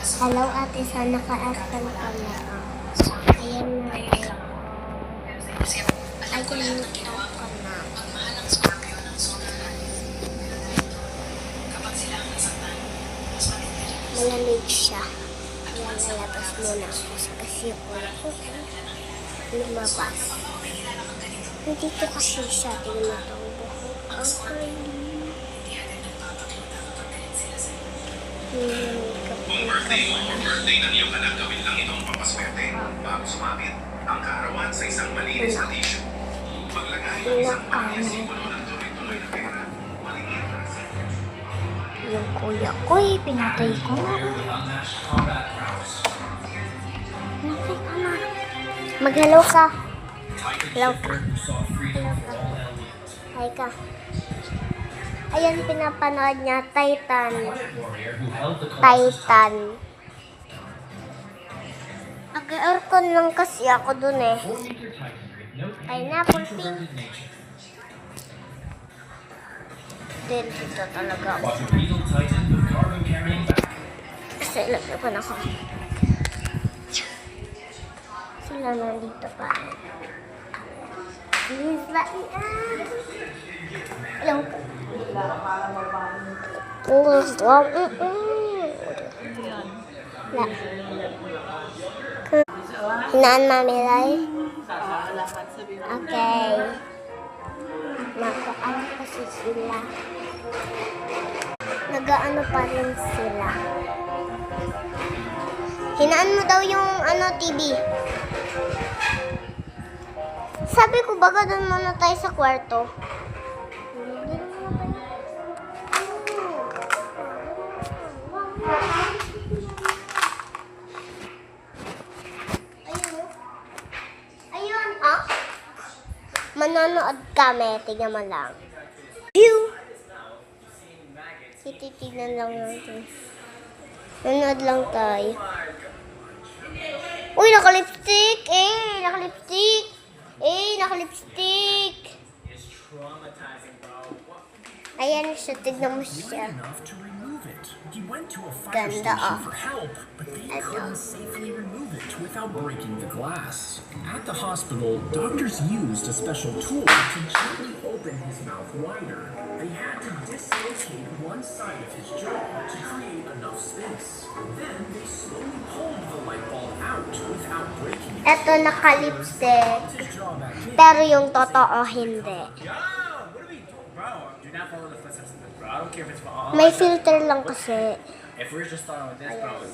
Hello ate, sana ka-action ka na. Ayan na. Ay, kulimit ka na. Malamig siya. Ayan, nalabas muna ako. Kasi ako lumabas. Dito kasi siya. Tingnan mo itong buhok. Okay. Birthday ng iyong anak, gawin lang itong papaswerte. Bago sumapit, ang kaarawan sa isang malinis na tissue. Maglagay ng isang pang-isipulo ng tuloy-tuloy na pera. Maligit na sa yung kuya ko pinatay ko na. Pinatay ko na. Mag-hello ka. Hello ka. Hello ka. Hi ka. Ayan, pinapanood niya, Titan. Titan. Nag-aircon lang kasi ako dun eh. Pineapple pink. Then, dito talaga ako. Kasi ilagyan ako. Sila nandito pa. Please let me out. Hello. Hinaan Mami Lai? Okay. Nakaano kasi sila. Nagaano pa rin sila. Hinaan mo daw yung TV. Sabi ko baga doon muna tayo sa kwarto. Ayun, manonood kami. Tingnan mo lang. View! Tititignan lang natin. Nanonood lang tayo. Uy, naka-lipstick! Naka-lipstick! Naka-lipstick! Ayan siya. Tignan mo siya. Ganda But they couldn't safely remove it without breaking the glass. At the hospital, doctors used a special tool to gently open his mouth wider. They had to dislocate one side of his jaw to create enough space. Then they slowly pulled the light bulb out without breaking it. Eto naka-lipstick. His jaw back in. Pero yung totoo hindi. Do not follow the footsteps of this, bro. I don't care if it's for all. May filter lang kasi. If we're just starting with this, bro.